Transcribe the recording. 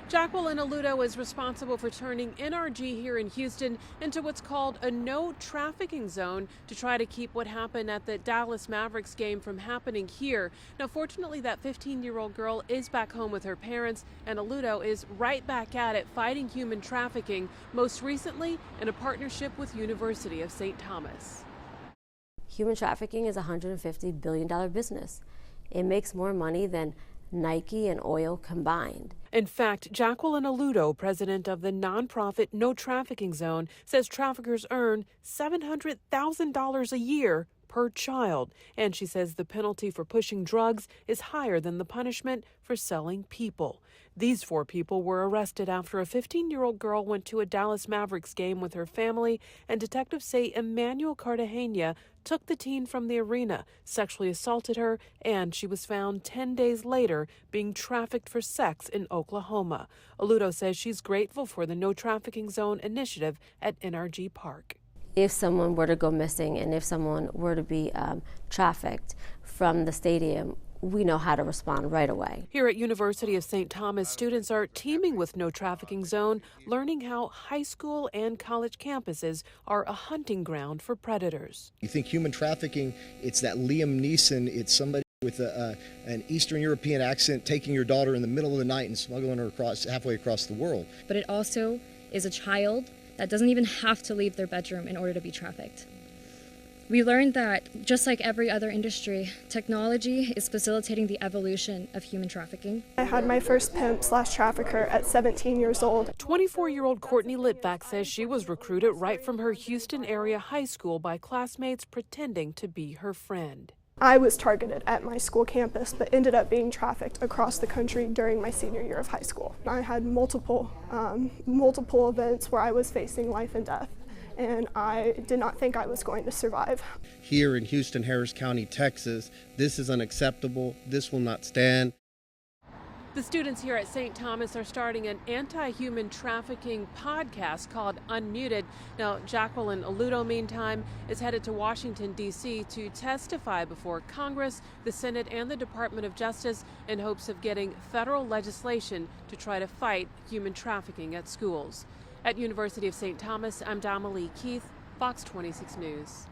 Jacquelyn Aluotto is responsible for turning NRG here in Houston into what's called a no trafficking zone to try to keep what happened at the Dallas Mavericks game from happening here. Now, fortunately, that 15-year-old girl is back home with her parents, and Aluotto is right back at it fighting human trafficking, most recently in a partnership with University of St. Thomas. Human trafficking is a $150 billion business. It makes more money than Nike and oil combined. In fact, Jacquelyn Aluotto, president of the nonprofit No Trafficking Zone, says traffickers earn $700,000 a year per child. And she says the penalty for pushing drugs is higher than the punishment for selling people. These 4 people were arrested after a 15-year-old girl went to a Dallas Mavericks game with her family, and detectives say Emmanuel Cartagena took the teen from the arena, sexually assaulted her, and she was found 10 days later being trafficked for sex in Oklahoma. Aluotto says she's grateful for the No Trafficking Zone initiative at NRG Park. If someone were to go missing and if someone were to be trafficked from the stadium, we know how to respond right away. Here at University of St. Thomas, students are teaming with No Trafficking Zone, learning how high school and college campuses are a hunting ground for predators. You think human trafficking, it's that Liam Neeson, it's somebody with an Eastern European accent taking your daughter in the middle of the night and smuggling her halfway across the world. But it also is a child that doesn't even have to leave their bedroom in order to be trafficked. We learned that, just like every other industry, technology is facilitating the evolution of human trafficking. I had my first pimp/trafficker at 17 years old. 24-year-old Courtney Litvak says she was recruited right from her Houston area high school by classmates pretending to be her friend. I was targeted at my school campus, but ended up being trafficked across the country during my senior year of high school. I had multiple events where I was facing life and death, and I did not think I was going to survive. Here in Houston, Harris County, Texas, this is unacceptable. This will not stand. The students here at St. Thomas are starting an anti-human trafficking podcast called Unmuted. Now, Jacquelyn Aluotto, meantime, is headed to Washington, D.C. to testify before Congress, the Senate, and the Department of Justice in hopes of getting federal legislation to try to fight human trafficking at schools. At University of St. Thomas, I'm Damalee Keith, Fox 26 News.